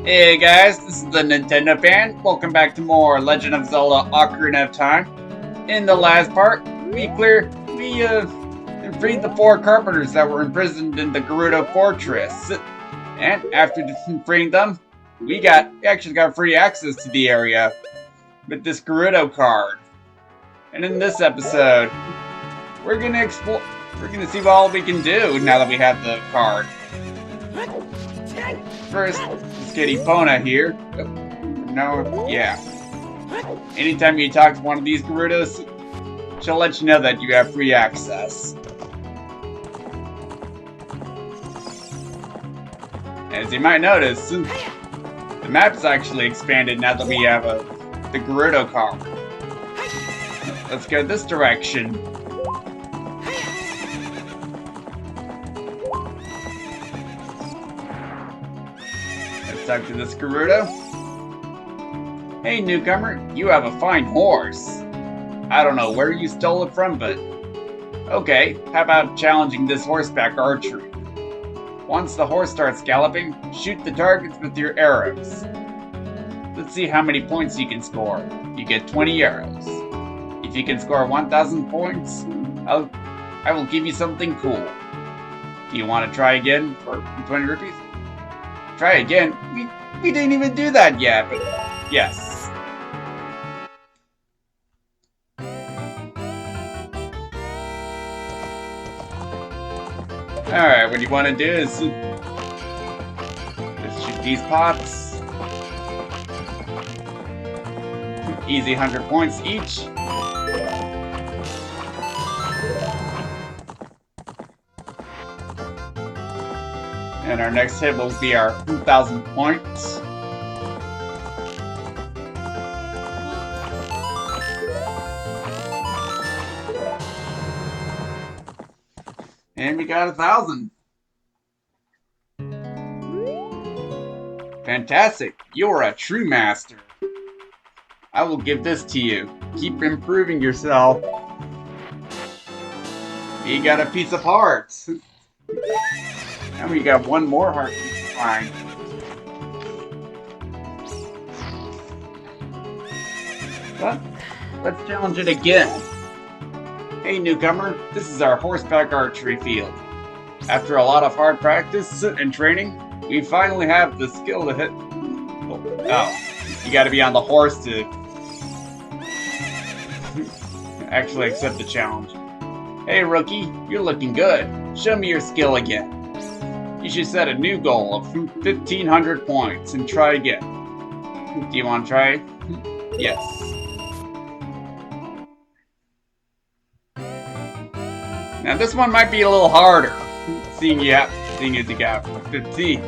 Hey guys, this is the Nintendo fan. Welcome back to more Legend of Zelda Ocarina of Time. In the last part, we freed the four carpenters that were imprisoned in the Gerudo Fortress. And after freeing them, we actually got free access to the area with this Gerudo card. And in this episode, we're gonna explore. We're gonna see what all we can do now that we have the card. First, this kitty Pona here. No, yeah. Anytime you talk to one of these Gerudos, she'll let you know that you have free access. As you might notice, the map's actually expanded now that we have the Gerudo card. Let's go this direction. Talk to this Gerudo. Hey newcomer, you have a fine horse. I don't know where you stole it from, but okay, how about challenging this horseback archery? Once the horse starts galloping, shoot the targets with your arrows. Let's see how many points you can score. You get 20 arrows. If you can score 1,000 points, I will give you something cool. Do you want to try again for 20 rupees? Try again? We didn't even do that yet, but yes. Alright, what you want to do is just shoot these pots. Easy 100 points each. And our next hit will be our 2,000 points. And we got 1,000. Fantastic! You're a true master. I will give this to you. Keep improving yourself. You got a piece of heart. And we got one more heart to find. But let's challenge it again. Hey newcomer, this is our horseback archery field. After a lot of hard practice and training, we finally have the skill to hit. Oh, you gotta be on the horse to actually accept the challenge. Hey rookie, you're looking good. Show me your skill again. You should set a new goal of 1,500 points and try again. Do you want to try? Yes. Now this one might be a little harder, seeing as you got 15.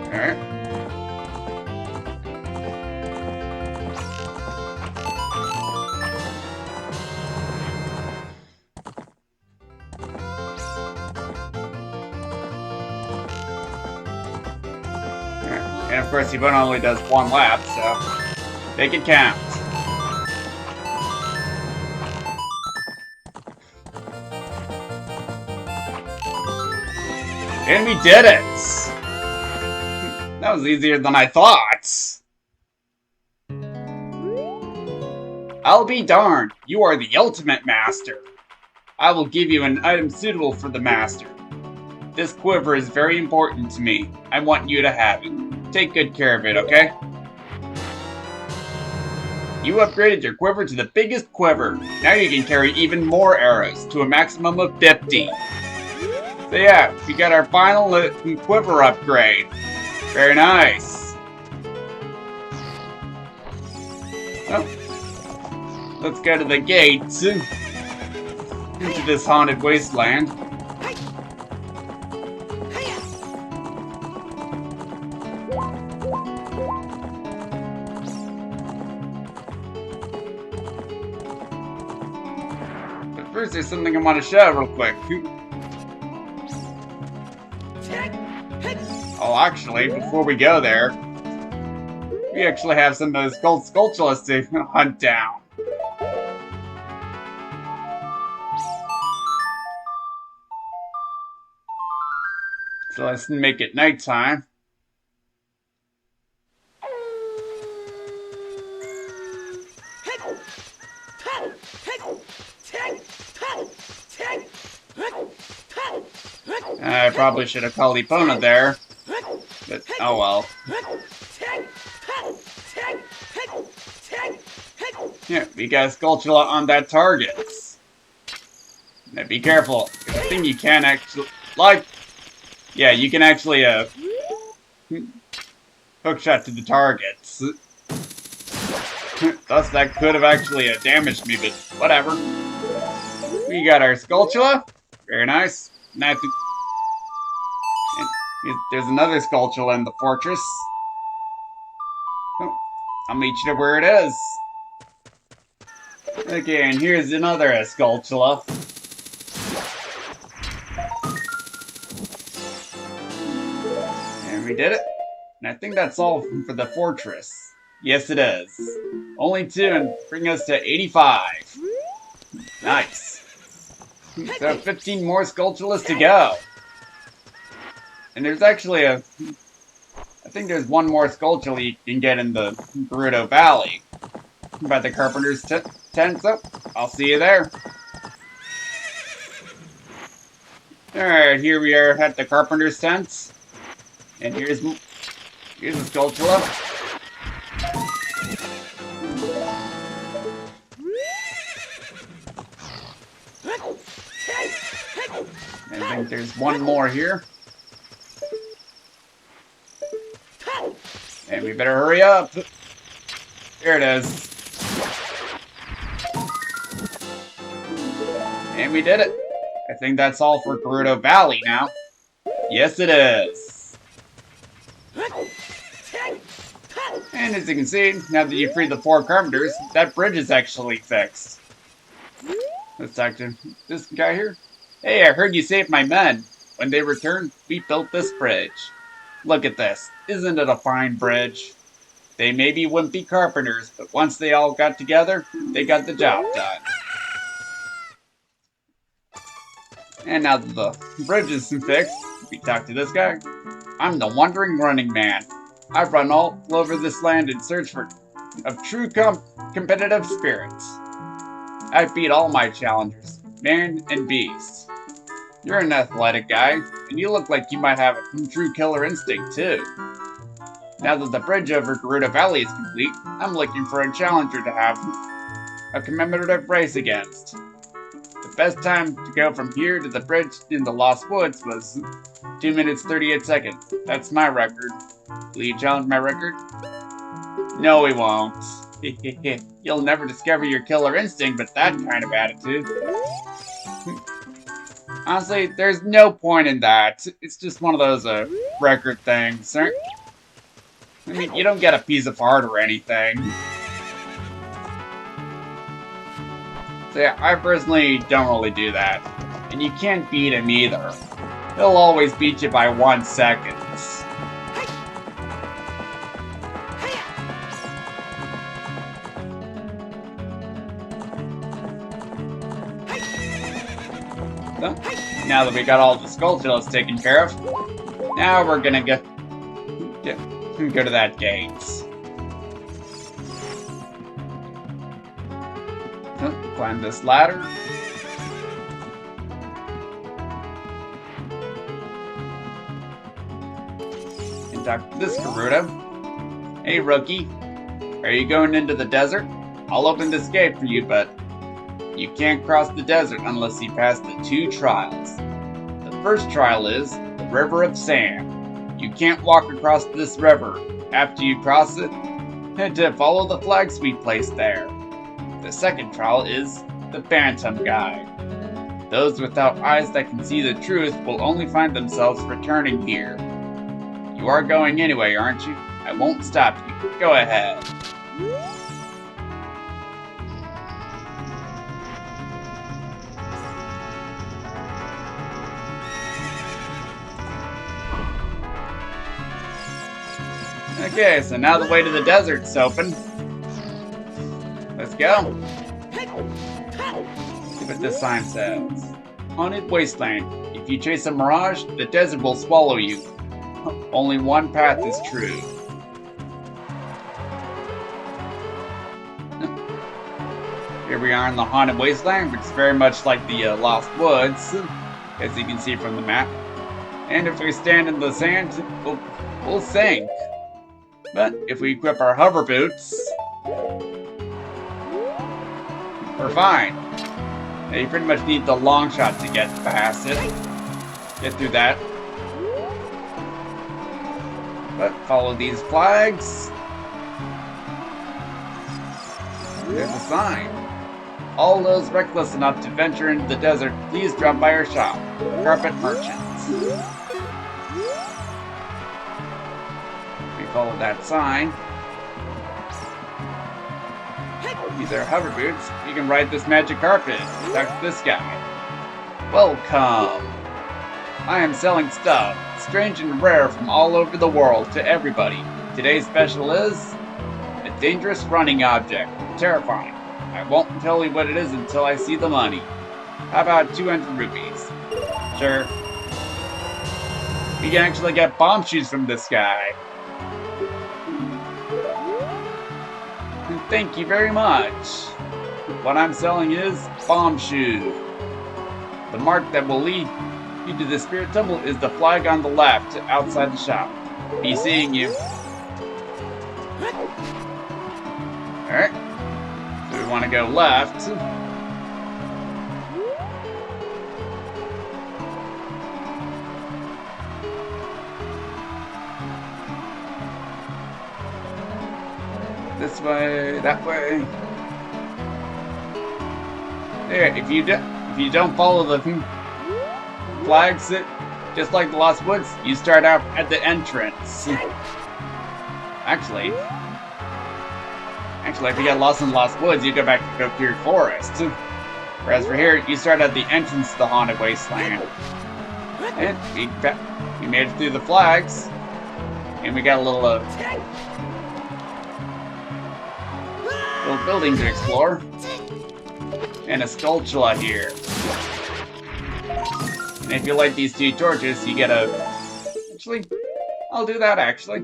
Alright. And of course, Yvonne only does one lap, so make it count. And we did it! That was easier than I thought. I'll be darned, you are the ultimate master. I will give you an item suitable for the master. This quiver is very important to me. I want you to have it. Take good care of it, okay? You upgraded your quiver to the biggest quiver. Now you can carry even more arrows, to a maximum of 50. So yeah, we got our final quiver upgrade. Very nice. Well, let's go to the gates into this haunted wasteland. First, there's something I want to show real quick. Oh, actually, before we go there, we actually have some of those gold Skulltulas to hunt down. So let's make it nighttime. I probably should have called Epona there, but oh well. Yeah, we got Skulltula on that target. Now be careful. I think you can actually, yeah, you can actually hook shot to the targets. Thus, that could have actually damaged me, but whatever. We got our Skulltula. Very nice. Now there's another Skulltula in the fortress. Oh, I'll meet you to where it is. Okay, and here's another Skulltula. And we did it. And I think that's all for the fortress. Yes, it is. Only 2 and bring us to 85. Nice. So 15 more Skulltulas to go. And there's actually I think there's one more Skulltula you can get in the Gerudo Valley. By the Carpenter's tent, so I'll see you there. Alright, here we are at the Carpenter's tent. And here's a Skulltula. I think there's one more here. And we better hurry up. There it is. And we did it. I think that's all for Gerudo Valley now. Yes, it is. And as you can see, now that you freed the 4 Carpenters, that bridge is actually fixed. Let's talk to this guy here. Hey, I heard you saved my men. When they returned, we built this bridge. Look at this. Isn't it a fine bridge? They may be wimpy carpenters, but once they all got together, they got the job done. And now that the bridge is fixed, we talk to this guy. I'm the wandering running man. I've run all over this land in search of true competitive spirits. I've beat all my challengers, man and beast. You're an athletic guy, and you look like you might have a true killer instinct too. Now that the bridge over Gerudo Valley is complete, I'm looking for a challenger to have a commemorative race against. The best time to go from here to the bridge in the Lost Woods was 2 minutes 38 seconds. That's my record. Will you challenge my record? No, we won't. You'll never discover your killer instinct with that kind of attitude. Honestly, there's no point in that. It's just one of those record things. I mean, you don't get a piece of art or anything. So yeah, I personally don't really do that. And you can't beat him either. He'll always beat you by 1 second. So, now that we got all the Skulltulas taken care of, now we're gonna go to that gate. Climb this ladder. And talk to this Gerudo. Hey rookie, are you going into the desert? I'll open this gate for you, but you can't cross the desert unless you pass the 2 trials. The first trial is the River of Sand. You can't walk across this river. After you cross it, head to follow the flags we placed there. The second trial is the Phantom Guide. Those without eyes that can see the truth will only find themselves returning here. You are going anyway, aren't you? I won't stop you. Go ahead. Okay, so now the way to the desert's open. Let's go. See what this sign says. haunted wasteland. If you chase a mirage, the desert will swallow you. Only one path is true. Here we are in the haunted wasteland, which is very much like the Lost Woods, as you can see from the map. And if we stand in the sand, we'll sink. But if we equip our hover boots, we're fine. Now you pretty much need the long shot to get past it. Get through that. But follow these flags. There's a sign. All those reckless enough to venture into the desert, please drop by our shop, Carpet Merchants. We follow that sign. These are hover boots. You can ride this magic carpet. Talk to this guy. Welcome. I am selling stuff, strange and rare from all over the world to everybody. Today's special is a dangerous running object. Terrifying. I won't tell you what it is until I see the money. How about 200 rupees? Sure. You can actually get bomb shoes from this guy. Thank you very much. What I'm selling is bomb shoe. The mark that will lead you to the spirit temple is the flag on the left outside the shop. Be seeing you. Alright. So we want to go left. This way, that way. There, if you don't follow the flags, just like the Lost Woods, you start out at the entrance. Actually, if you get lost in the Lost Woods, you go back to Ocarina Forest. Whereas for here, you start at the entrance to the haunted wasteland. And we made it through the flags, and we got a little building to explore, and a skulltula here. And if you light these 2 torches, you get a... Actually, I'll do that actually.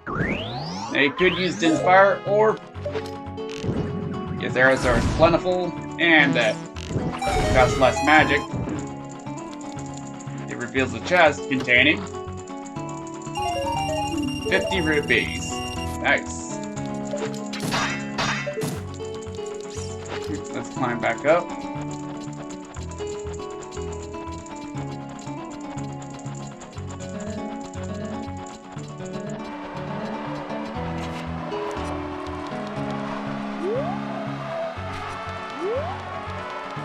Now you could use Din's Fire, or... His arrows are plentiful, and cost less magic. It reveals a chest containing 50 rupees. Nice. Let's climb back up.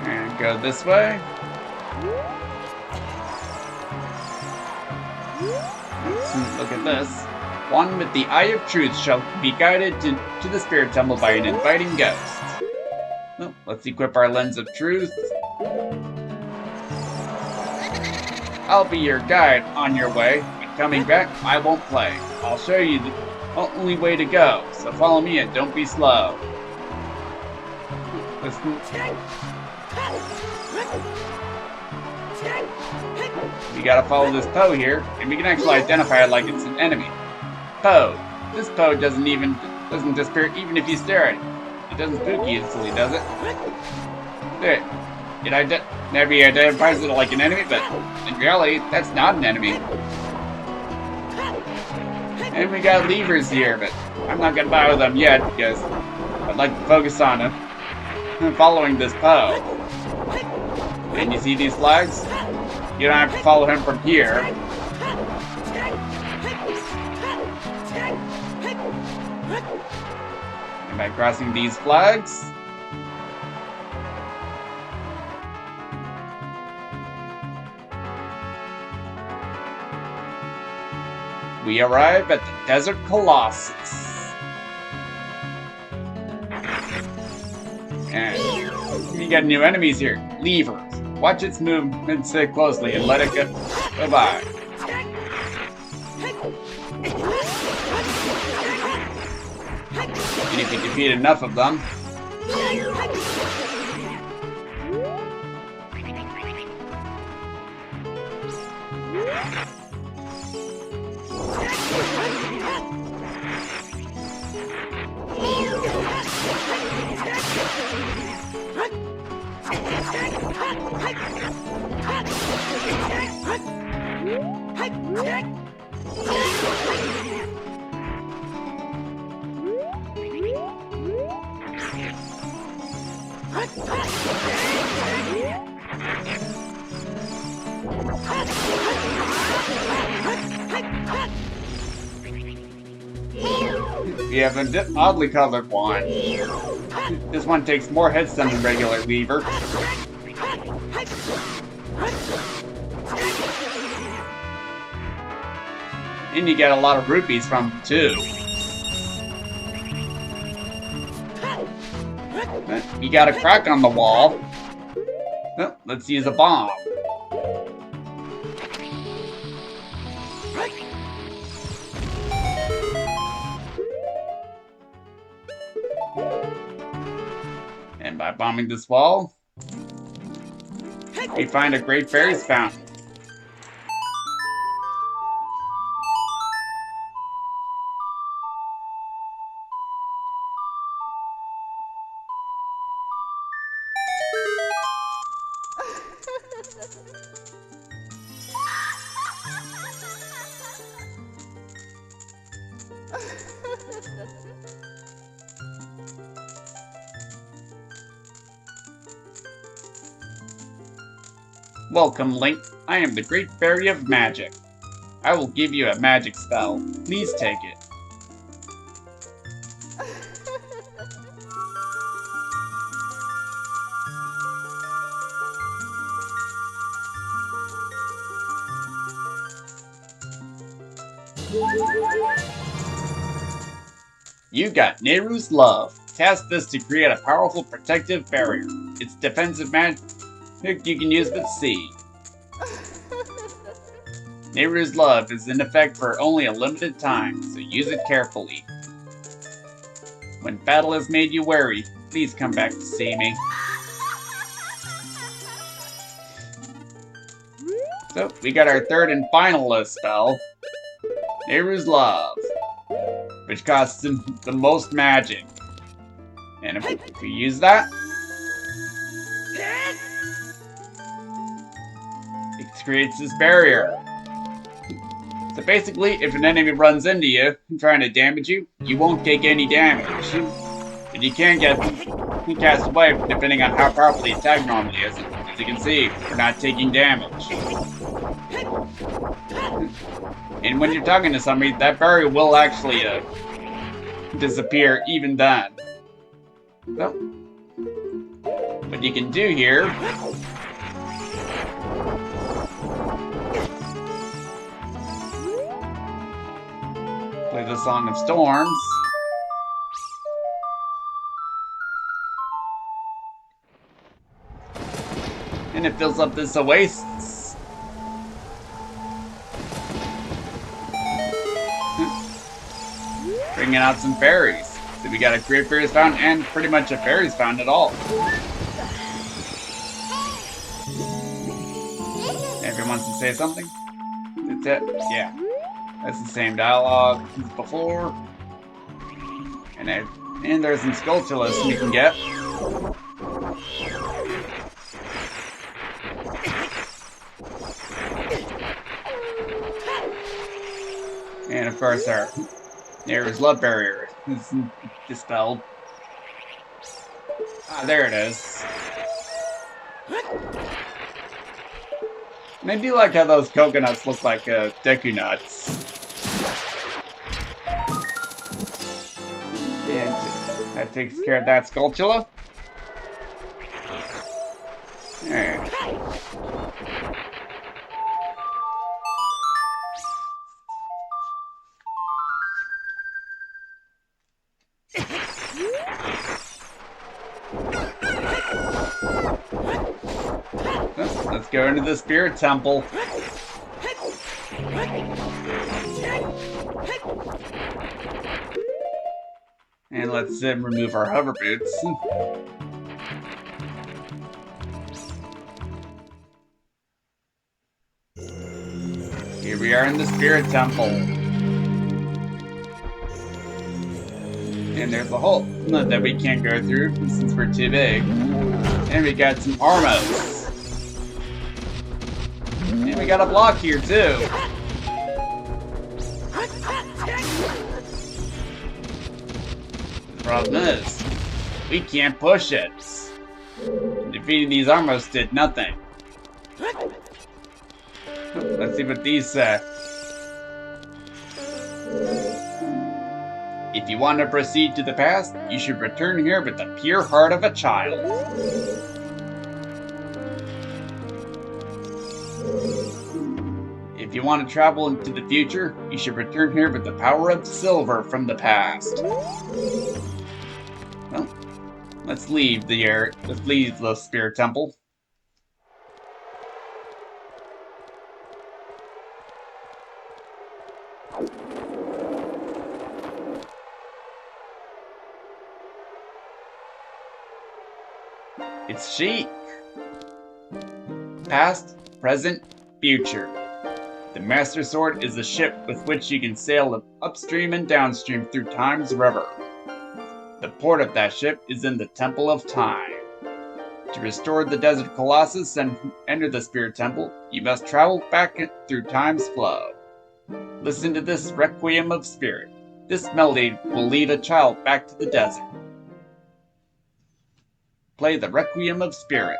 And go this way. Let's look at this. One with the Eye of Truth shall be guided to the Spirit Temple by an inviting ghost. Well, let's equip our Lens of Truth. I'll be your guide on your way, but coming back, I won't play. I'll show you the only way to go, so follow me and don't be slow. We gotta follow this Poe here, and we can actually identify it like it's an enemy. Poe. This Poe doesn't disappear even if you stare at it. It doesn't spook you instantly, does it? There. Maybe identifies it like an enemy, but in reality, that's not an enemy. And we got levers here, but I'm not gonna bother them yet because I'd like to focus on following this Poe. And you see these flags? You don't have to follow him from here. And by crossing these flags, we arrive at the Desert Colossus. And we got new enemies here. Levers. Watch its movements closely and let it go. Bye-bye. And if you defeat enough of them, We have an oddly colored one. This one takes more hits than the regular lever. And you get a lot of rupees from it too. You got a crack on the wall. Well, let's use a bomb. And by bombing this wall, we find a Great Fairies fountain. Welcome, Link. I am the Great Fairy of Magic. I will give you a magic spell. Please take it. You got Nehru's Love. Cast this to create a powerful protective barrier. It's defensive magic you can use with C. Nehru's Love is in effect for only a limited time, so use it carefully. When battle has made you wary, please come back to see me. So, we got our third and final spell, Nehru's Love, which costs the most magic. And if we use that, it creates this barrier. So basically, if an enemy runs into you trying to damage you, you won't take any damage. But you can get cast away depending on how powerful the attack normally is. As you can see, we're not taking damage. And when you're talking to somebody, that barrier will actually disappear even then. So, what you can do here play the Song of Storms. And it fills up this oasis. Bringing out some fairies. So we got a Great Fairies Fountain and pretty much a Fairies Fountain at all. Everyone wants to say something? That's it? Yeah. That's the same dialogue as before. And there's some Skulltulas you can get. And of course our Nehru's Love Barrier is dispelled. Ah, there it is. And I do like how those coconuts look like Deku Nuts. And that takes care of that Skulltula. Alright. Let's go into the Spirit Temple. And let's remove our hover boots. Here we are in the Spirit Temple. And there's a hole that we can't go through since we're too big. And we got some Armos. And we got a block here too. The problem is, we can't push it. Defeating these Armos did nothing. Let's see what these say. If you want to proceed to the past, you should return here with the pure heart of a child. If you want to travel into the future, you should return here with the power of silver from the past. Well, let's leave the Spirit Temple. It's Sheik. Past, present, future. The Master Sword is a ship with which you can sail upstream and downstream through Time's river. The port of that ship is in the Temple of Time. To restore the Desert Colossus and enter the Spirit Temple, you must travel back through Time's flow. Listen to this Requiem of Spirit. This melody will lead a child back to the desert. Play the Requiem of Spirit.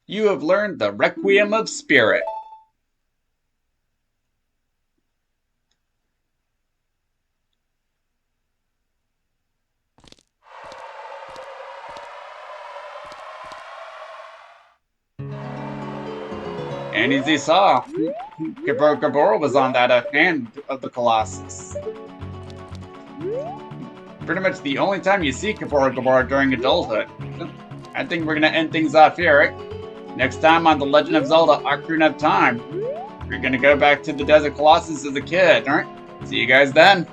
You have learned the Requiem of Spirit. And as you saw, Gabor was on that hand of the Colossus. Pretty much the only time you see Gabor during adulthood. I think we're gonna end things off here, right? Next time on The Legend of Zelda Ocarina of Time, we're gonna go back to the Desert Colossus as a kid, alright? See you guys then.